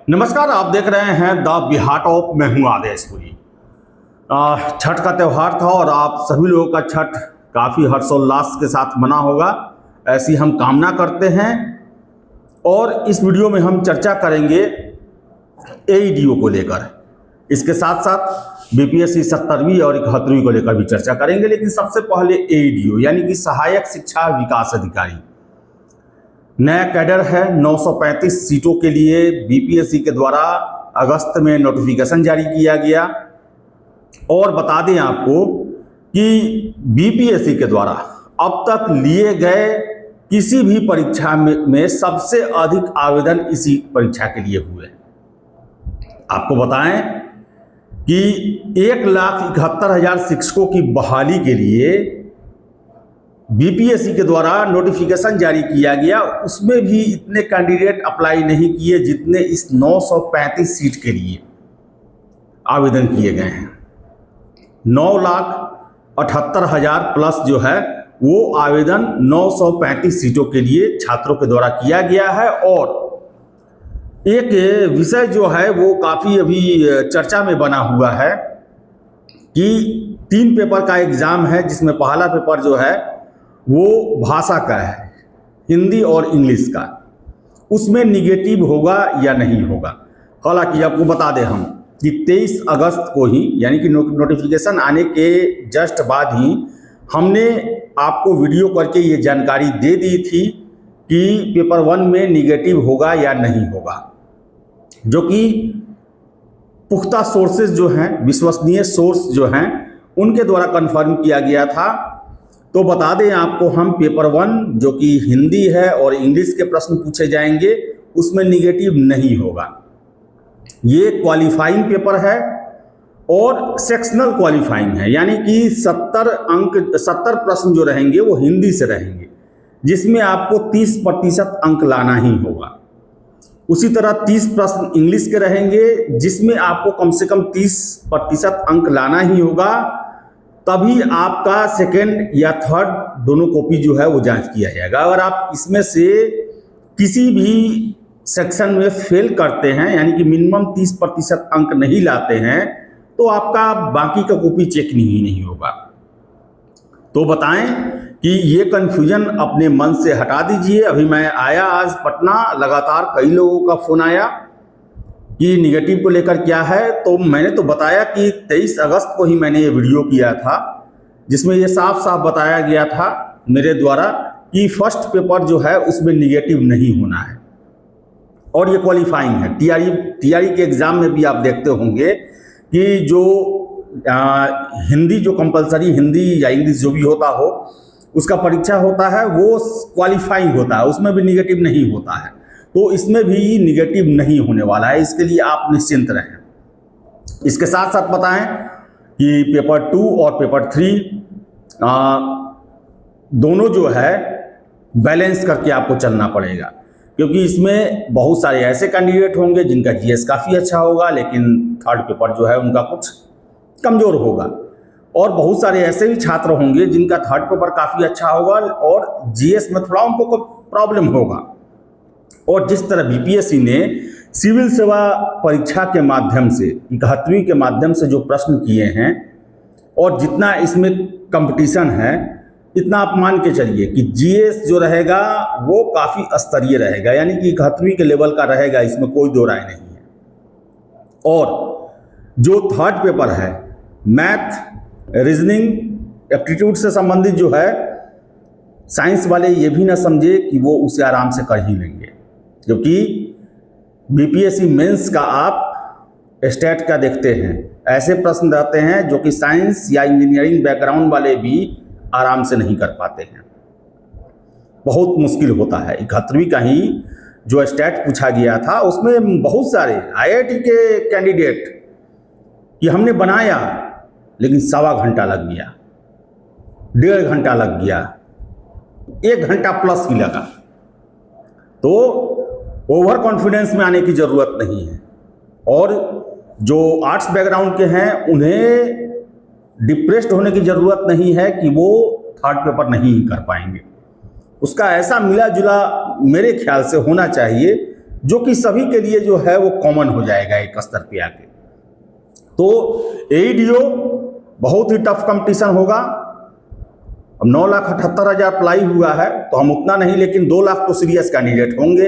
नमस्कार, आप देख रहे हैं द बिहार टॉप। मैं हूं आदेशपुरी। छठ का त्यौहार था और आप सभी लोगों का छठ काफ़ी हर्षोल्लास के साथ मना होगा, ऐसी हम कामना करते हैं। और इस वीडियो में हम चर्चा करेंगे एईडीओ को लेकर, इसके साथ साथ बीपीएससी 70वीं और 71वीं को लेकर भी चर्चा करेंगे। लेकिन सबसे पहले एईडीओ यानी कि सहायक शिक्षा विकास अधिकारी, नया कैडर है। 935 सीटों के लिए बीपीएससी के द्वारा अगस्त में नोटिफिकेशन जारी किया गया। और बता दें आपको कि बीपीएससी के द्वारा अब तक लिए गए किसी भी परीक्षा में सबसे अधिक आवेदन इसी परीक्षा के लिए हुए। आपको बताएं कि 1,71,000 शिक्षकों की बहाली के लिए बीपीएससी के द्वारा नोटिफिकेशन जारी किया गया। उसमें भी इतने कैंडिडेट अप्लाई नहीं किए जितने इस 935 सीट के लिए आवेदन किए गए हैं। 9,78,000 प्लस जो है वो आवेदन 935 सीटों के लिए छात्रों के द्वारा किया गया है। और एक विषय जो है वो काफ़ी अभी चर्चा में बना हुआ है कि 3 पेपर का एग्ज़ाम है, जिसमें पहला पेपर जो है वो भाषा का है, हिंदी और इंग्लिश का। उसमें निगेटिव होगा या नहीं होगा। हालांकि आपको बता दें हम कि 23 अगस्त को ही, यानी कि नोटिफिकेशन आने के जस्ट बाद ही हमने आपको वीडियो करके ये जानकारी दे दी थी कि पेपर 1 में निगेटिव होगा या नहीं होगा, जो कि पुख्ता सोर्सेज जो हैं, विश्वसनीय सोर्स जो हैं, उनके द्वारा कंफर्म किया गया था। तो बता दें आपको हम, पेपर 1 जो कि हिंदी है और इंग्लिश के प्रश्न पूछे जाएंगे, उसमें निगेटिव नहीं होगा। ये क्वालिफाइंग पेपर है और सेक्शनल क्वालिफाइंग है, यानी कि 70 प्रश्न जो रहेंगे वो हिंदी से रहेंगे, जिसमें आपको 30% अंक लाना ही होगा। उसी तरह 30 प्रश्न इंग्लिश के रहेंगे, जिसमें आपको कम से कम 30% अंक लाना ही होगा। तभी आपका सेकेंड या थर्ड दोनों कॉपी जो है वो जांच किया जाएगा। अगर आप इसमें से किसी भी सेक्शन में फेल करते हैं, यानी कि मिनिमम 30% अंक नहीं लाते हैं, तो आपका बाकी का कॉपी चेक नहीं होगा। तो बताएं कि ये कन्फ्यूजन अपने मन से हटा दीजिए। अभी मैं आया आज पटना, लगातार कई लोगों का फ़ोन आया कि निगेटिव को लेकर क्या है। तो मैंने तो बताया कि 23 अगस्त को ही मैंने ये वीडियो किया था, जिसमें ये साफ साफ बताया गया था मेरे द्वारा कि फर्स्ट पेपर जो है उसमें निगेटिव नहीं होना है और ये क्वालिफाइंग है। टीआरई के एग्ज़ाम में भी आप देखते होंगे कि जो हिंदी जो कंपलसरी हिंदी या इंग्लिश जो भी होता हो, उसका परीक्षा होता है, वो क्वालिफाइंग होता है, उसमें भी निगेटिव नहीं होता है। तो इसमें भी निगेटिव नहीं होने वाला है, इसके लिए आप निश्चिंत रहें। इसके साथ साथ बताएं कि पेपर 2 और पेपर 3 दोनों जो है बैलेंस करके आपको चलना पड़ेगा, क्योंकि इसमें बहुत सारे ऐसे कैंडिडेट होंगे जिनका जीएस काफ़ी अच्छा होगा, लेकिन थर्ड पेपर जो है उनका कुछ कमज़ोर होगा। और बहुत सारे ऐसे भी छात्र होंगे जिनका थर्ड पेपर काफ़ी अच्छा होगा और जीएस में थोड़ा उनको प्रॉब्लम होगा। और जिस तरह बीपीएससी ने सिविल सेवा परीक्षा के माध्यम से 71वीं के माध्यम से जो प्रश्न किए हैं, और जितना इसमें कंपटीशन है, इतना आप मान के चलिए कि जीएस जो रहेगा वो काफ़ी स्तरीय रहेगा, यानी कि 71वीं के लेवल का रहेगा, इसमें कोई दो राय नहीं है। और जो थर्ड पेपर है, मैथ, रीजनिंग, एप्टीट्यूड से संबंधित जो है, साइंस वाले ये भी ना समझे कि वो उसे आराम से कर ही लेंगे, क्योंकि बीपीएससी मेंस का आप स्टेट का देखते हैं, ऐसे प्रश्न रहते हैं जो कि साइंस या इंजीनियरिंग बैकग्राउंड वाले भी आराम से नहीं कर पाते हैं। बहुत मुश्किल होता है। 71वीं का ही जो स्टेट पूछा गया था, उसमें बहुत सारे आईआईटी के कैंडिडेट कि हमने बनाया, लेकिन 1.25 घंटा लग गया, 1.5 घंटा लग गया, 1 घंटा प्लस ही लगा। तो ओवर कॉन्फिडेंस में आने की ज़रूरत नहीं है। और जो आर्ट्स बैकग्राउंड के हैं उन्हें डिप्रेस्ड होने की ज़रूरत नहीं है कि वो थर्ड पेपर नहीं कर पाएंगे। उसका ऐसा मिला जुला मेरे ख्याल से होना चाहिए जो कि सभी के लिए जो है वो कॉमन हो जाएगा एक स्तर पे आके। तो एईडीओ बहुत ही टफ कंपटीशन होगा। अब 9,78,000 अप्लाई हुआ है तो हम उतना नहीं, लेकिन 2 लाख तो सीरियस कैंडिडेट होंगे,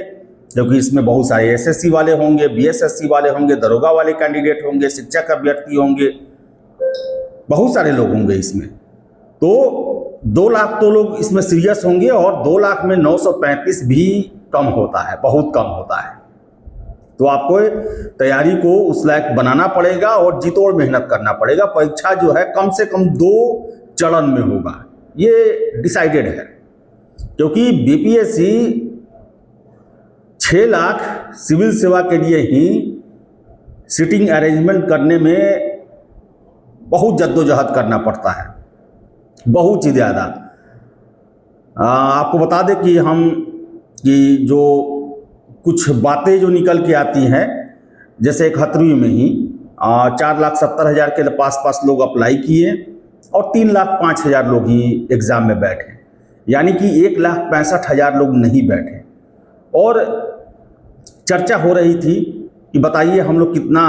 क्योंकि इसमें बहुत सारे एसएससी वाले होंगे, बीएसएससी वाले होंगे, दरोगा वाले कैंडिडेट होंगे, शिक्षक अभ्यर्थी होंगे, बहुत सारे लोग होंगे इसमें। तो 2 लाख तो लोग इसमें सीरियस होंगे, और 2 लाख में 935 भी कम होता है, बहुत कम होता है। तो आपको तैयारी को उस लायक बनाना पड़ेगा और जी तोड़ मेहनत करना पड़ेगा। परीक्षा जो है कम से कम 2 चरण में होगा, ये डिसाइडेड है, क्योंकि बीपीएससी 6 लाख सिविल सेवा के लिए ही सीटिंग अरेंजमेंट करने में बहुत जद्दोजहद करना पड़ता है, बहुत ही ज़्यादा। आपको बता दें कि जो कुछ बातें जो निकल के आती हैं, जैसे 71वीं में ही 4,70,000 के पास लोग अप्लाई किए और 3,05,000 लोग ही एग्ज़ाम में बैठे, यानी कि 1,65,000 लोग नहीं बैठे। और चर्चा हो रही थी कि बताइए हम लोग कितना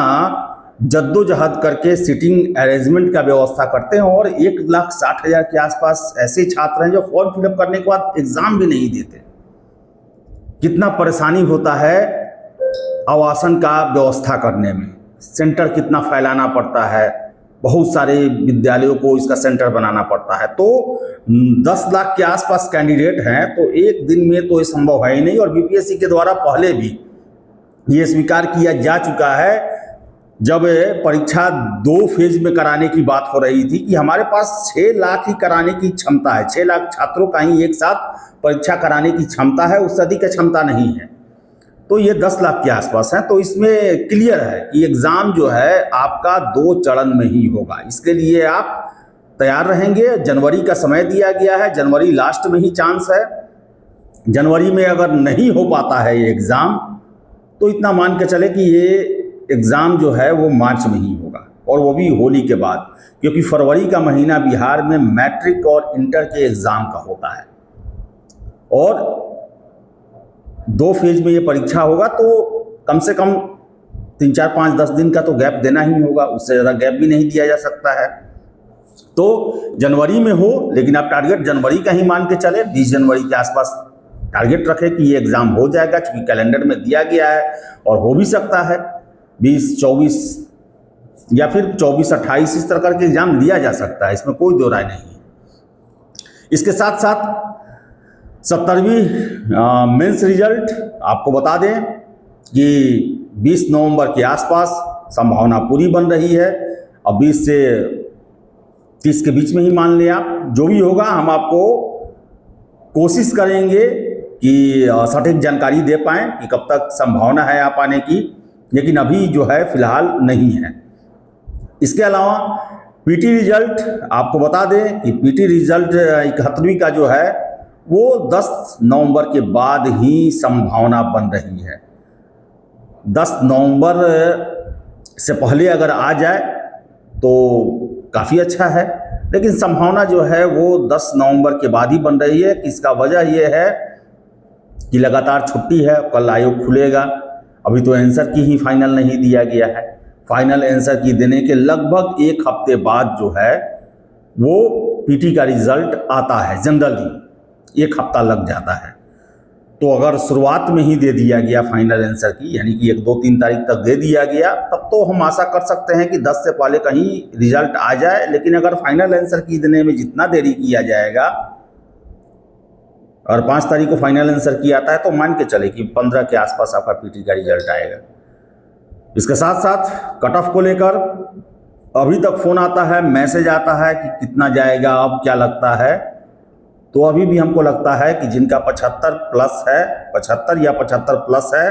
जद्दोजहद करके सीटिंग अरेंजमेंट का व्यवस्था करते हैं, और 1,60,000 के आसपास ऐसे छात्र हैं जो फॉर्म फिलअप करने के बाद एग्ज़ाम भी नहीं देते। कितना परेशानी होता है आवासन का व्यवस्था करने में, सेंटर कितना फैलाना पड़ता है, बहुत सारे विद्यालयों को इसका सेंटर बनाना पड़ता है। तो 10 लाख के आसपास कैंडिडेट हैं, तो एक दिन में तो ये संभव है ही नहीं। और बीपीएससी के द्वारा पहले भी ये स्वीकार किया जा चुका है, जब परीक्षा 2 फेज में कराने की बात हो रही थी, कि हमारे पास 6 लाख ही कराने की क्षमता है, 6 लाख छात्रों का ही एक साथ परीक्षा कराने की क्षमता है, उससे अधिक क्षमता नहीं है। तो ये 10 लाख के आसपास है। तो इसमें क्लियर है कि एग्ज़ाम जो है आपका 2 चरण में ही होगा। इसके लिए आप तैयार रहेंगे। जनवरी का समय दिया गया है, जनवरी लास्ट में ही चांस है। जनवरी में अगर नहीं हो पाता है ये एग्ज़ाम, तो इतना मान के चले कि ये एग्ज़ाम जो है वो मार्च में ही होगा, और वो भी होली के बाद, क्योंकि फरवरी का महीना बिहार में मैट्रिक और इंटर के एग्ज़ाम का होता है, और 2 फेज में ये परीक्षा होगा। तो कम से कम 3, 4, 5, 10 दिन का तो गैप देना ही होगा, उससे ज़्यादा गैप भी नहीं दिया जा सकता है। तो जनवरी में हो, लेकिन आप टारगेट जनवरी का ही मान के चले, 20 जनवरी के आसपास टारगेट रखें कि ये एग्ज़ाम हो जाएगा, क्योंकि कैलेंडर में दिया गया है। और हो भी सकता है 20, 24 या फिर 24, 28 इस तरह करके एग्ज़ाम दिया जा सकता है, इसमें कोई दो राय नहीं है। इसके साथ साथ 70वीं मेंस रिजल्ट आपको बता दें कि 20 नवंबर के आसपास संभावना पूरी बन रही है। अब 20 से 30 के बीच में ही मान लें आप, जो भी होगा हम आपको कोशिश करेंगे कि सटीक जानकारी दे पाएँ कि कब तक संभावना है आ पाने की, लेकिन अभी जो है फिलहाल नहीं है। इसके अलावा पीटी रिजल्ट आपको बता दें कि पीटी रिजल्ट 71वीं का जो है वो 10 नवंबर के बाद ही संभावना बन रही है। 10 नवंबर से पहले अगर आ जाए तो काफ़ी अच्छा है, लेकिन संभावना जो है वो 10 नवंबर के बाद ही बन रही है। इसका वजह ये है कि लगातार छुट्टी है, कल आयोग खुलेगा, अभी तो आंसर की ही फाइनल नहीं दिया गया है। फाइनल आंसर की देने के लगभग 1 हफ्ते बाद जो है वो पीटी का रिजल्ट आता है, जनरली 1 हफ्ता लग जाता है। तो अगर शुरुआत में ही दे दिया गया फाइनल आंसर की, यानी कि 1, 2, 3 तारीख तक दे दिया गया, तब तो हम आशा कर सकते हैं कि 10 से पहले कहीं रिजल्ट आ जाए। लेकिन अगर फाइनल आंसर की देने में जितना देरी किया जाएगा, और 5 तारीख को फाइनल आंसर की आता है, तो मान के चले कि 15 के आसपास आपका पीटी का रिजल्ट आएगा। इसके साथ साथ कट ऑफ को लेकर अभी तक फ़ोन आता है, मैसेज आता है कि कितना जाएगा, अब क्या लगता है। तो अभी भी हमको लगता है कि जिनका 75 प्लस है, 75 या 75 प्लस है,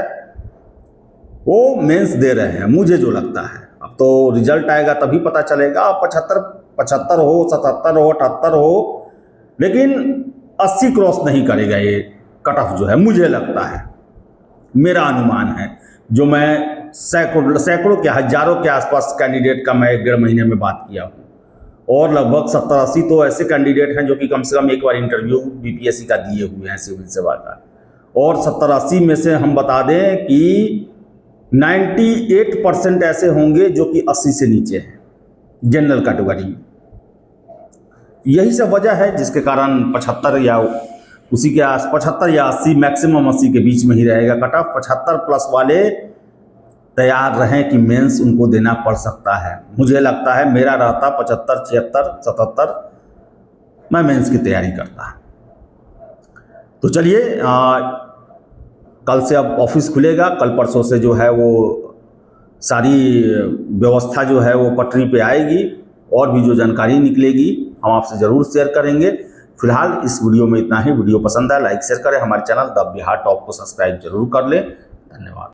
वो मेंस दे रहे हैं, मुझे जो लगता है। अब तो रिजल्ट आएगा तभी पता चलेगा। 75 हो, 77 हो, 78 हो, लेकिन 80 क्रॉस नहीं करेगा ये कट ऑफ जो है, मुझे लगता है, मेरा अनुमान है। जो मैं सैकड़ों के, हजारों के आसपास कैंडिडेट का मैं 1-1.5 महीने में बात किया हूँ, और लगभग 70-80 तो ऐसे कैंडिडेट हैं जो कि कम से कम एक बार इंटरव्यू बीपीएससी का दिए हुए हैं सिविल सेवा का, और 70-80 में से हम बता दें कि 98% ऐसे होंगे जो कि 80 से नीचे हैं जनरल कैटेगरी में। यही सब वजह है जिसके कारण 75 या उसी के 75 या 80, मैक्सिमम 80 के बीच में ही रहेगा कट ऑफ। 75 प्लस वाले तैयार रहें कि मेंस उनको देना पड़ सकता है। मुझे लगता है मेरा रहता 75, 76, 77, मैं मेंस की तैयारी करता। तो चलिए, कल से अब ऑफिस खुलेगा, कल परसों से जो है वो सारी व्यवस्था जो है वो पटरी पे आएगी और भी जो जानकारी निकलेगी हम आपसे ज़रूर शेयर करेंगे। फिलहाल इस वीडियो में इतना ही। वीडियो पसंद आए लाइक शेयर करें, हमारे चैनल द बिहार टॉप को सब्सक्राइब जरूर कर लें। धन्यवाद।